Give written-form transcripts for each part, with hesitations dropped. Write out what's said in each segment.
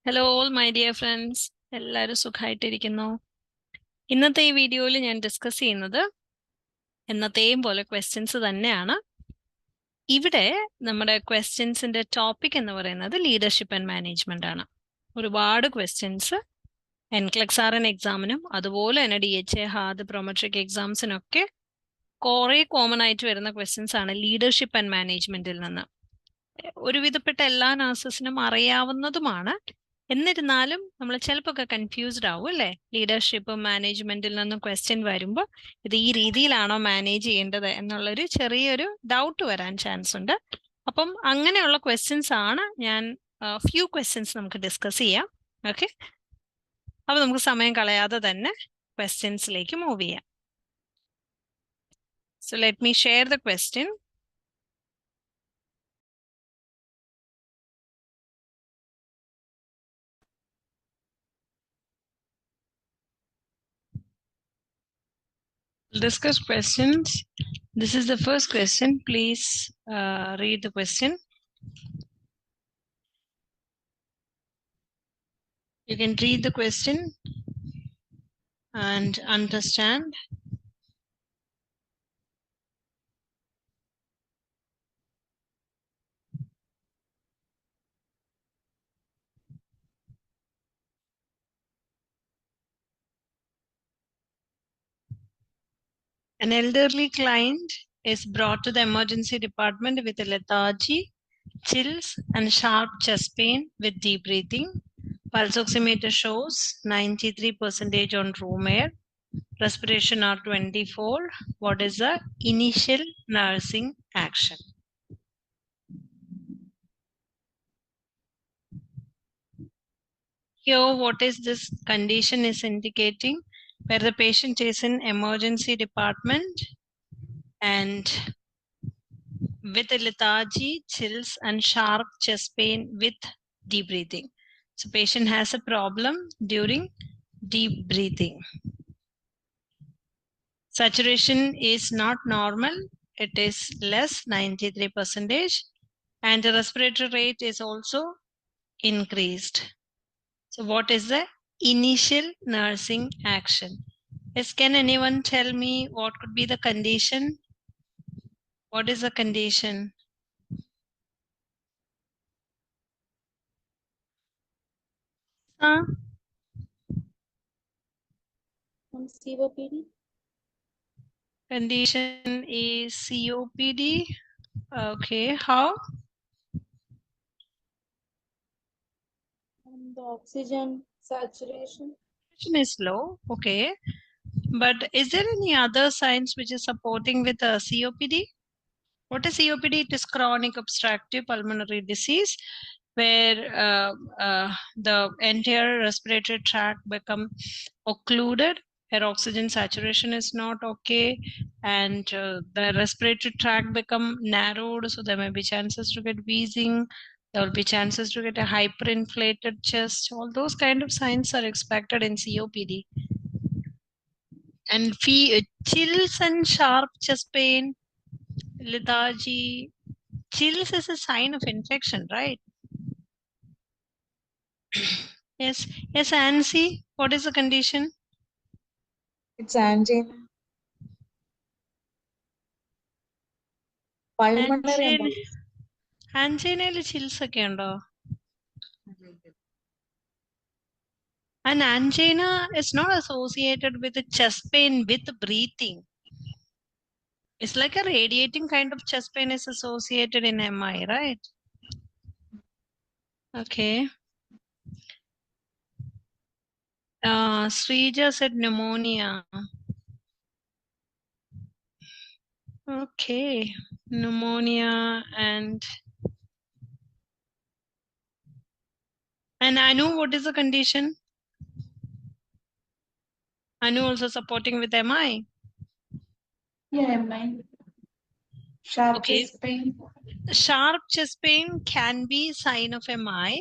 Hello all my dear friends. എല്ലാവരും സുഖമായിട്ടിരിക്കുന്നു. ഇന്നത്തെ ഈ വീഡിയോയിൽ ഞാൻ ഡിസ്കസ് ചെയ്യുന്നത് എന്നത്തെയും പോലെ ക്വസ്റ്റ്യൻസ് തന്നെയാണ്. ഇവിടെ നമ്മുടെ ക്വസ്റ്റ്യൻസിന്റെ ടോപ്പിക് എന്ന് പറയുന്നത് ലീഡർഷിപ്പ് ആൻഡ് മാനേജ്മെന്റ് ആണ്. ഒരുപാട് ക്വസ്റ്റ്യൻസ് NCLEX-RN എക്സാമിനും അതുപോലെ തന്നെ DHA, HAAD, Prometric എക്സാംസിനൊക്കെ കുറെ കോമൺ ആയിട്ട് വരുന്ന ക്വസ്റ്റ്യൻസ് ആണ് ലീഡർഷിപ്പ് ആൻഡ് മാനേജ്മെന്റിൽ നിന്ന്. ഒരുവിധപ്പെട്ട എല്ലാ നഴ്സസിനും അറിയാവുന്നതുമാണ്. എന്നിരുന്നാലും നമ്മൾ ചിലപ്പോൾ ഒക്കെ കൺഫ്യൂസ്ഡ് ആവും അല്ലേ? ലീഡർഷിപ്പ് മാനേജ്മെന്റിൽ നിന്ന് ക്വസ്റ്റ്യൻ വരുമ്പോൾ ഇത് ഈ രീതിയിലാണോ മാനേജ് ചെയ്യേണ്ടത് എന്നുള്ളൊരു ചെറിയൊരു ഡൗട്ട് വരാൻ ചാൻസ് ഉണ്ട്. അപ്പം അങ്ങനെയുള്ള ക്വസ്റ്റ്യൻസ് ആണ് ഞാൻ ഫ്യൂ ക്വസ്റ്റ്യൻസ് നമുക്ക് ഡിസ്കസ് ചെയ്യാം. ഓക്കെ, അപ്പൊ നമുക്ക് സമയം കളയാതെ തന്നെ ക്വസ്റ്റ്യൻസിലേക്ക് മൂവ് ചെയ്യാം. So let me share the question. Discuss questions. This is the first question. Please read the question. You can read the question and understand. An elderly client is brought to the emergency department with a lethargy, chills, and sharp chest pain with deep breathing. Pulse oximeter shows 93% on room air. Respiration are 24. What is the initial nursing action? Here, what is this condition is indicating? Where the patient is in emergency department and with a lethargy, chills, and sharp chest pain with deep breathing. So patient has a problem during deep breathing. Saturation is not normal. It is less 93%, and the respiratory rate is also increased. So what is the initial nursing action? Yes, can anyone tell me what could be the condition? What is the condition? COPD. Condition is COPD. Okay, how? The oxygen saturation. Is low. Okay, but is there any other signs which is supporting with COPD? What is COPD? It is chronic obstructive pulmonary disease where the entire respiratory tract become occluded, where oxygen saturation is not okay, and the respiratory tract become narrowed, so there may be chances to get wheezing, there will be chances to get a hyperinflated chest. All those kind of signs are expected in COPD. And chills and sharp chest pain, lethargy. Chills is a sign of infection, right? Yes, yes, Ansi, what is the condition? It's angina. Pulmonary embolism. Anginal chills ഒക്കെ ഉണ്ടോ? And angina is not associated with a chest pain with breathing. It's like a radiating kind of chest pain is associated in MI, right? Okay. Srija said pneumonia. Okay, pneumonia and Anu, what is the condition? Anu also supporting with MI. Yeah, MI. Sharp Okay. chest pain. Sharp chest pain can be sign of MI,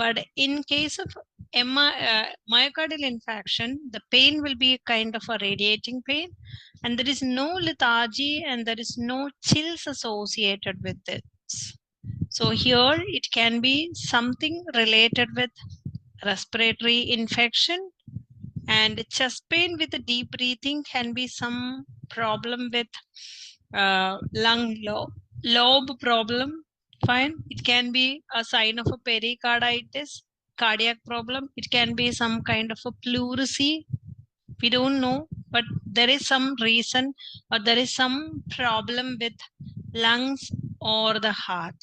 but in case of myocardial infarction, the pain will be kind of a radiating pain, and there is no lethargy and there is no chills associated with it. So here it can be something related with respiratory infection, and chest pain with deep breathing can be some problem with lung lobe problem. Fine. It can be a sign of a pericarditis, cardiac problem. It can be some kind of a pleurisy. We don't know, but there is some reason or there is some problem with lungs or the heart.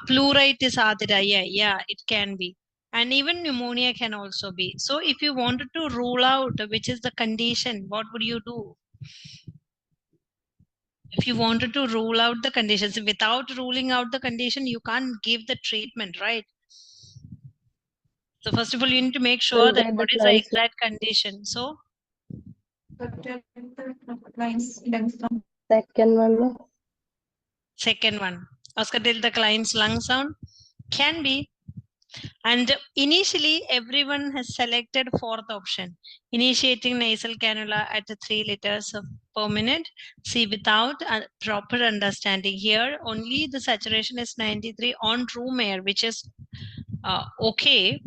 Pleuritis, Athena, yeah, it can be. And even pneumonia can also be. So if you wanted to rule out which is the condition, what would you do? If you wanted to rule out the conditions, without ruling out the condition, you can't give the treatment, right? So first of all, you need to make sure that what is the exact condition. So second one, Oscar till the client's lung sound can be. And initially, everyone has selected fourth option, initiating nasal cannula at 3 liters per minute. See, without a proper understanding here, only the saturation is 93 on room air, which is okay.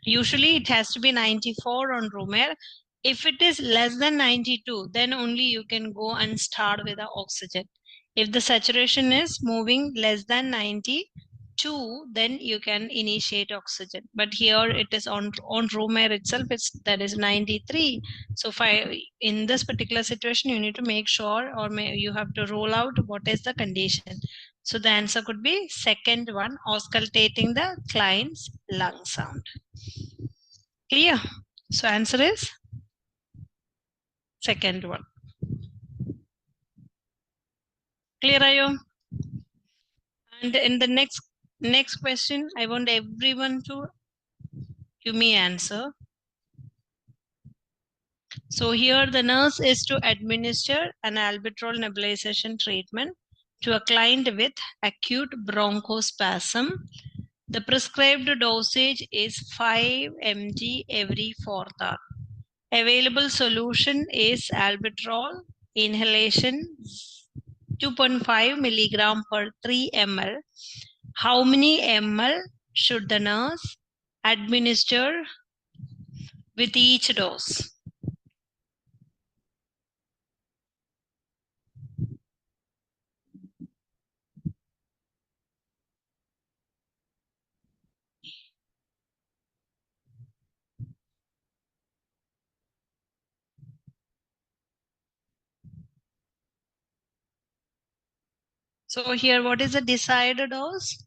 Usually it has to be 94 on room air. If it is less than 92, then only you can go and start with the oxygen. If the saturation is moving less than 92, then you can initiate oxygen. But here it is on room air itself, that is 93. So in this particular situation, you need to make sure, or you have to rule out what is the condition. So the answer could be second one, auscultating the client's lung sound. Clear? So answer is second one. Clear, Ayo? And in the next question, I want everyone to give me answer. So here the nurse is to administer an albuterol nebulization treatment to a client with acute bronchospasm. The prescribed dosage is 5 mg every 4th hour. Available solution is albuterol inhalation 2.5 milligram per 3 ml. How many ml should the nurse administer with each dose? So here, what is the desired dose?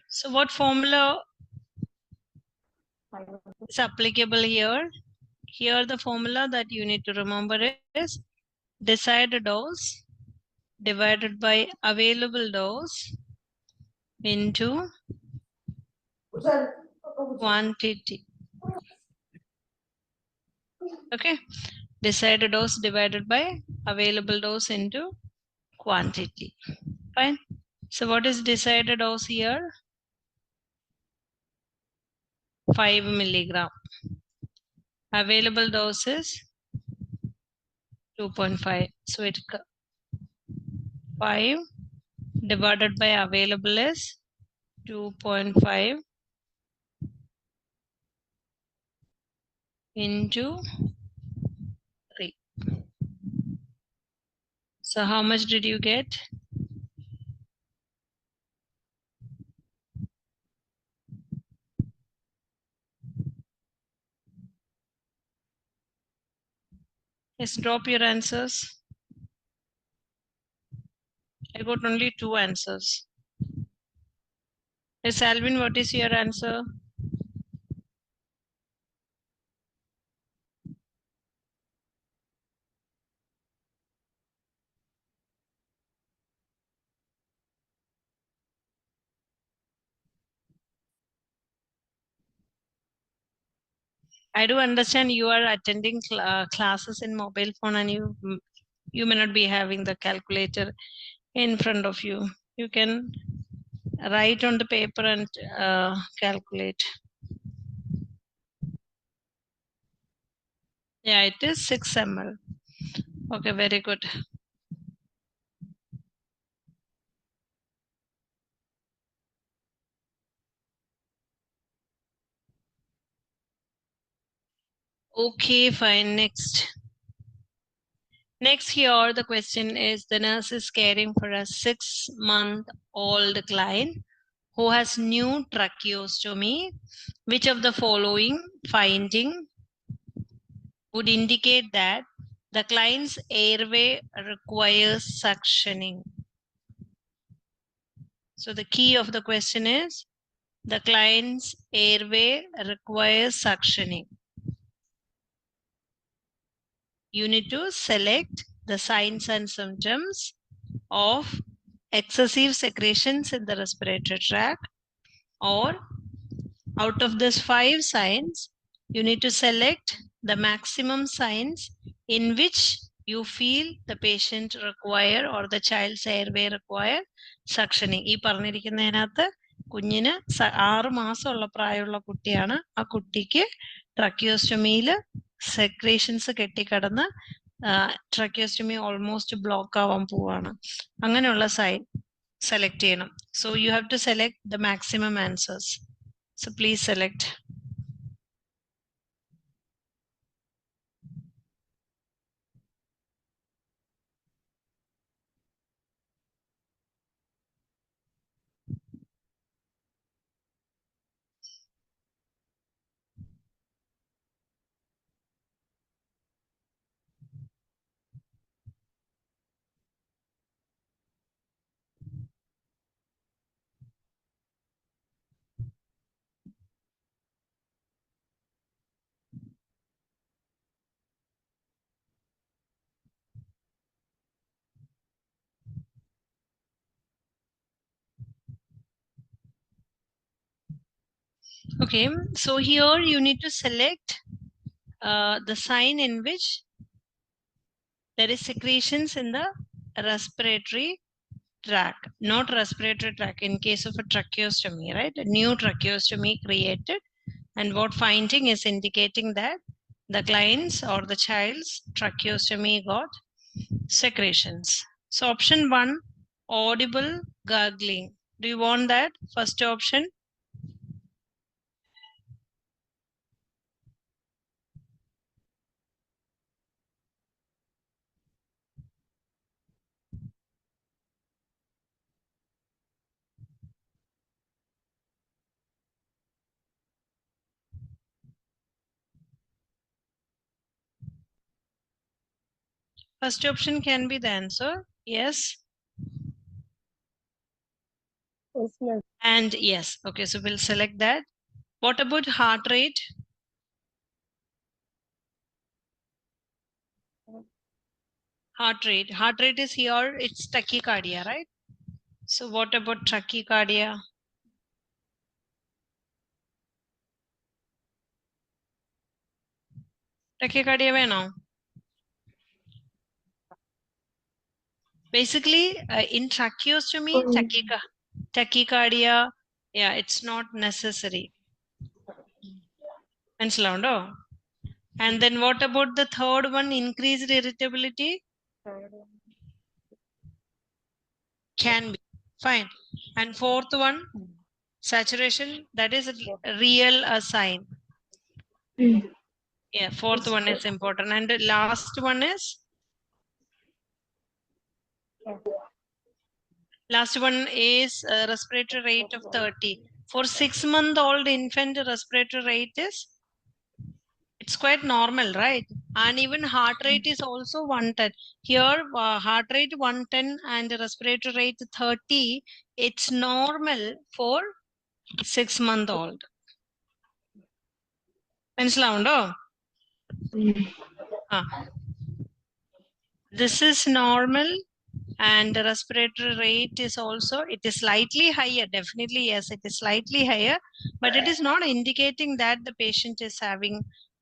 So what formula is applicable here? Here the formula that you need to remember is desired dose divided by available dose into quantity. Okay, desired dose divided by available dose into quantity. Fine. So what is desired dose here? 5 milligram. Available dose is 2.5. So it 5 divided by available is 2.5 into 3. So how much did you get? Yes, drop your answers. I got only 2 answers. Yes, Alvin, what is your answer? I do understand you are attending classes in mobile phone and you may not be having the calculator in front of you. You can write on the paper and calculate. Yeah, it is 6 ml. Okay, very good. Okay, fine. Next here, the question is the nurse is caring for a 6-month-old client who has new tracheostomy. Which of the following finding would indicate that the client's airway requires suctioning? So the key of the question is the client's airway requires suctioning. You need to select the signs and symptoms of excessive secretions in the respiratory tract, or out of these 5 signs, you need to select the maximum signs in which you feel the patient require or the child's airway require suctioning. ഈ പറഞ്ഞിരിക്കുന്നതിനകത്ത് കുഞ്ഞിന് 6 മാസമുള്ള പ്രായമുള്ള കുട്ടിയാണ്. ആ കുട്ടിക്ക് ട്രക്കിയോസ്റ്റമിയിൽ secretions കെട്ടിക്കിടന്ന് tracheostomy almost block ആവാൻ പോവാണ്. അങ്ങനെയുള്ള sign select ചെയ്യണം. So you have to select the maximum answers. So please select. Okay, so here you need to select the sign in which there is secretions in the respiratory tract, not respiratory tract in case of a tracheostomy, right? A new tracheostomy created, and what finding is indicating that the client's or the child's tracheostomy got secretions. So option 1, audible gargling. Do you want that? First option. First option can be the answer. Yes. Yes. And yes. Okay, so we'll select that. What about heart rate? Heart rate is here, it's tachycardia, right? So what about tachycardia? Tachycardia veno? Basically, in tracheostomy, tachycardia, yeah, it's not necessary. മനസ്സിലാവുണ്ടോ? And then what about the third one, increased irritability? Can be. Fine. And fourth one, saturation, that is a real sign. Yeah, fourth one is important. And the last one is? Last one is respiratory rate of 30. For 6-month-old infant, respiratory rate is, it's quite normal, right? And even heart rate is also 110. Here, heart rate 110 and respiratory rate 30. It's normal for 6-month-old. മനസ്സിലാവുണ്ടോ? This is normal, and the respiratory rate is also, it is slightly higher. Definitely, yes, it is slightly higher, but it is not indicating that the patient is having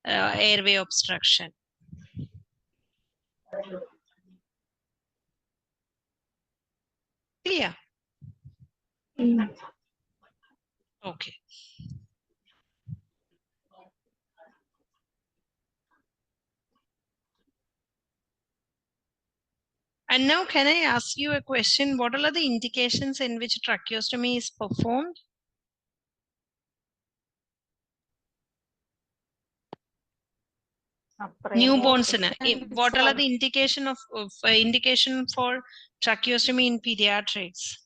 airway obstruction. Clear? Okay. And now, can I ask you a question? What are the indications in which tracheostomy is performed? Newborns. What are the indication for tracheostomy in pediatrics?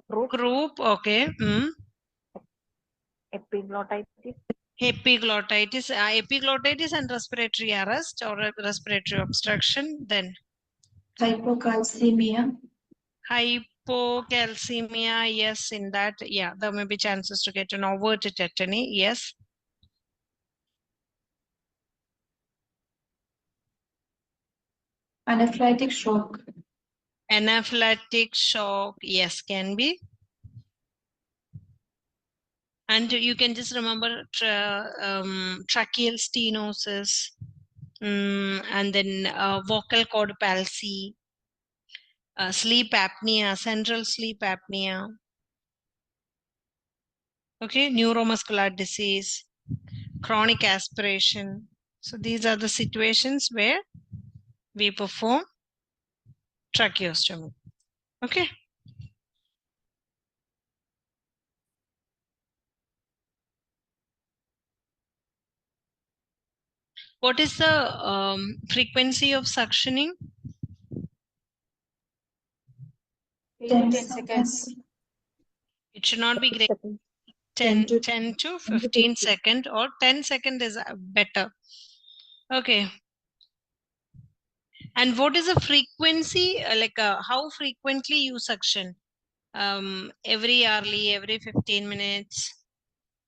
Group, okay. Epiglottitis. Epiglottitis and respiratory arrest or respiratory obstruction. Then hypocalcemia. Hypocalcemia, yes, in that, yeah, there may be chances to get an overt tetany, yes. Anaphylactic shock. Anaphylactic shock, yes, can be. And you can just remember tracheal stenosis, and then vocal cord palsy, sleep apnea, central sleep apnea. Okay, neuromuscular disease, chronic aspiration. So these are the situations where we perform tracheostomy. Okay. What is the frequency of suctioning? 10 seconds. It should not be greater 10 to 15 seconds, or 10 seconds is better. Okay. And what is the frequency, how frequently you suction? Every hourly, every 15 minutes,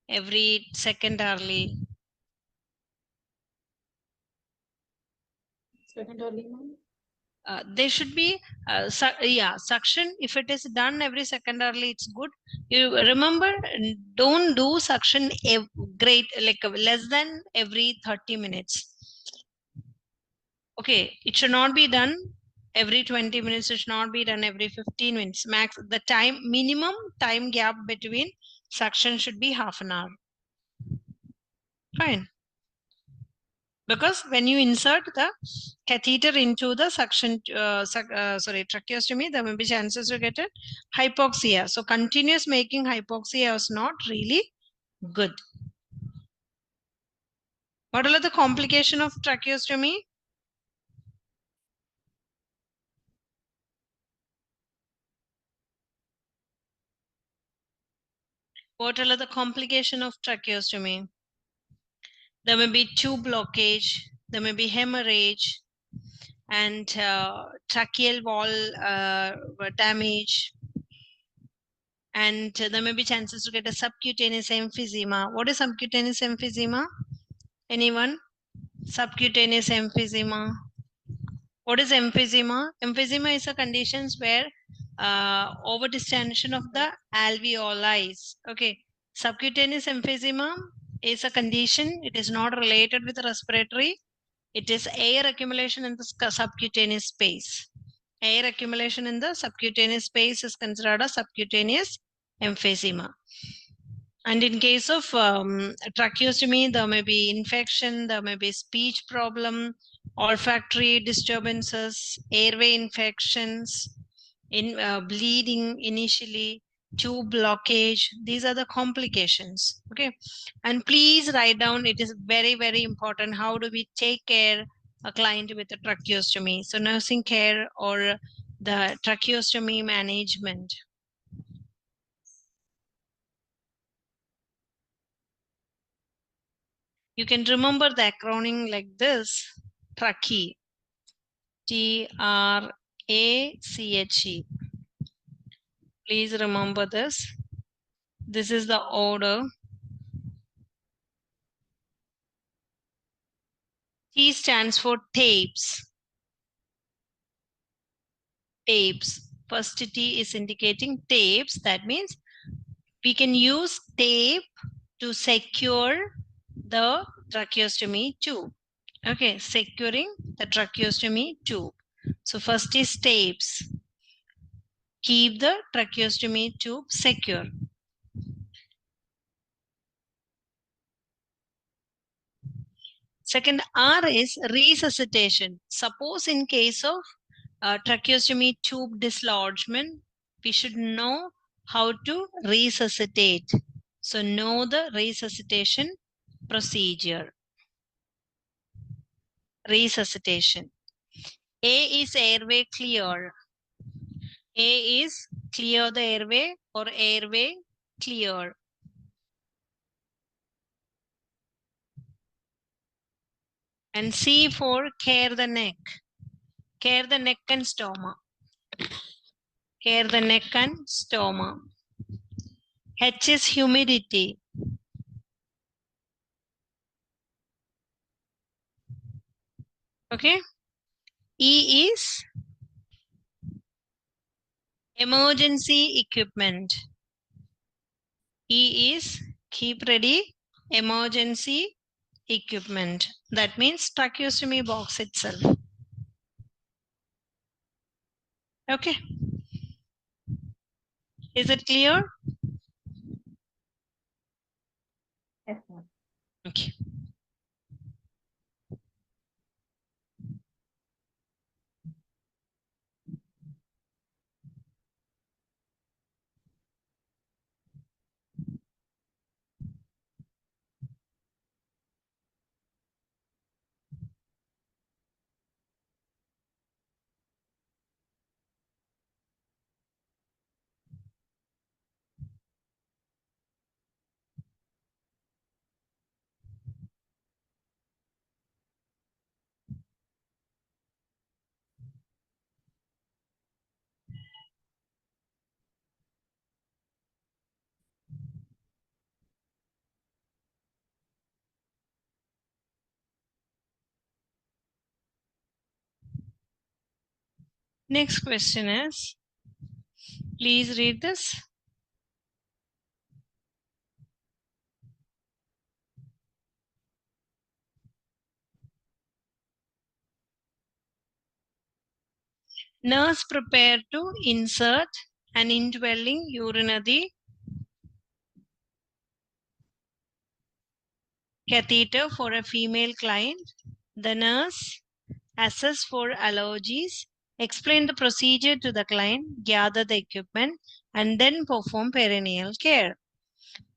every second hourly? There should be suction. If it is done every second hourly, it's good. You remember, don't do suction less than every 30 minutes. Okay, it should not be done every 20 minutes. It should not be done every 15 minutes. Max, the minimum time gap between suction should be half an hour. Fine. Because when you insert the catheter into the tracheostomy, there may be chances to get a hypoxia. So continuous making hypoxia is not really good. What are the complications of tracheostomy? What are the complications of tracheostomy? There may be tube blockage, there may be hemorrhage, and tracheal wall damage, and there may be chances to get a subcutaneous emphysema. What is subcutaneous emphysema? Anyone? Subcutaneous emphysema. What is emphysema? Emphysema is a condition where over distension of the alveoli. Okay. Subcutaneous emphysema is a condition. It is not related with respiratory. It is air accumulation in the subcutaneous space. Air accumulation in the subcutaneous space is considered a subcutaneous emphysema. And in case of tracheostomy, there may be infection, there may be speech problem, olfactory disturbances, airway infections, bleeding initially, tube blockage. These are the complications. Okay. And please write down, it is very, very important. How do we take care a client with a tracheostomy? So nursing care or the tracheostomy management. You can remember the acronym like this: Trache, T-R-A-C-H-E. Please remember this. This is the order. T stands for tapes. Tapes. First T is indicating tapes. That means we can use tape to secure the tracheostomy tube. Okay, securing the tracheostomy tube. So first is tapes. Keep the tracheostomy tube secure. Second R is resuscitation. Suppose in case of tracheostomy tube dislodgement, we should know how to resuscitate. So know the resuscitation procedure. Resuscitation. A is airway clear. A is clear the airway or airway clear. And C for care the neck. Care the neck and stoma. Care the neck and stoma. H is humidity. Okay. E is emergency equipment. E is keep ready emergency equipment. That means tracheostomy box itself. Okay. Is it clear? Yes, ma'am. Okay. Next question is, please read this. Nurse prepared to insert an indwelling urinary catheter for a female client. The nurse assess for allergies, explain the procedure to the client, gather the equipment, and then perform perineal care.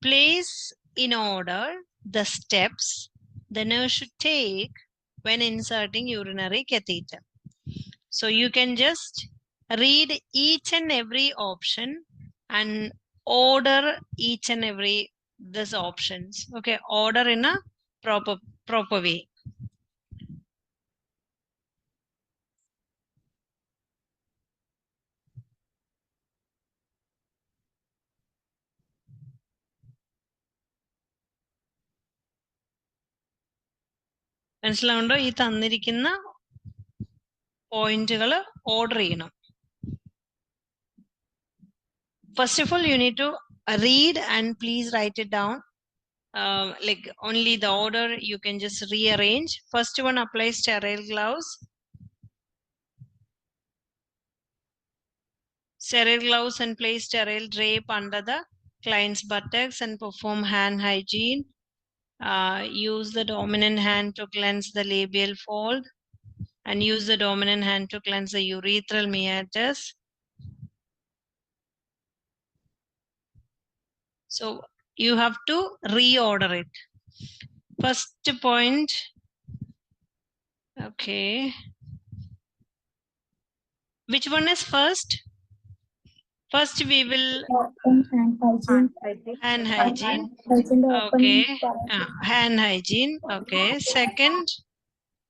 Place in order the steps the nurse should take when inserting urinary catheter. So you can just read each and every option and order each and every these options. Okay, order in a proper way. മനസ്സിലാവുണ്ടോ? ഈ തന്നിരിക്കുന്ന പോയിന്റുകൾ order ചെയ്യണം. First of all, you need to read and please write it down. Like only the order you can just rearrange. First one, apply sterile gloves. Sterile gloves and place sterile drape under the client's buttocks and perform hand hygiene. Use the dominant hand to cleanse the labial fold and use the dominant hand to cleanse the urethral meatus. So you have to reorder it. First point. Okay. Which one is first? First we will hand hygiene. Okay. Hand hygiene. Okay. Second.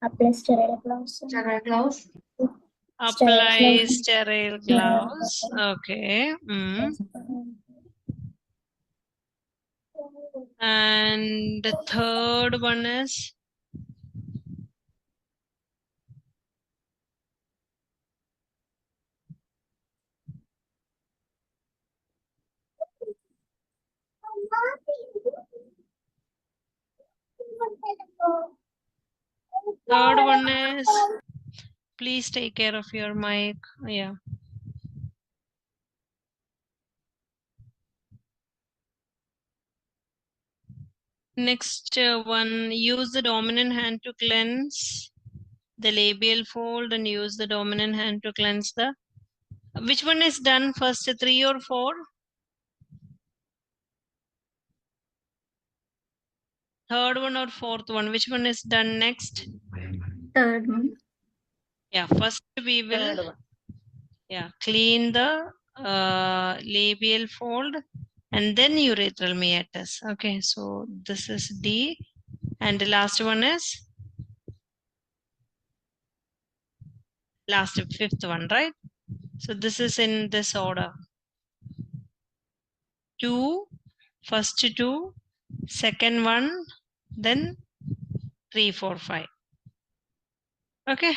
Apply sterile gloves. Sterile gloves. Apply sterile gloves. Okay. And the third one is please take care of your mic. Yeah. Next one, use the dominant hand to cleanse the labial fold and use the dominant hand to cleanse the. Which one is done first, 3 or 4? Third one or fourth one? Which one is done next? Third one. Yeah, first we will clean the labial fold and then urethral meatus. Okay, so this is D, and the last one is fifth one, right? So this is in this order. 2, first 2, second one, then 3, 4, 5. Okay.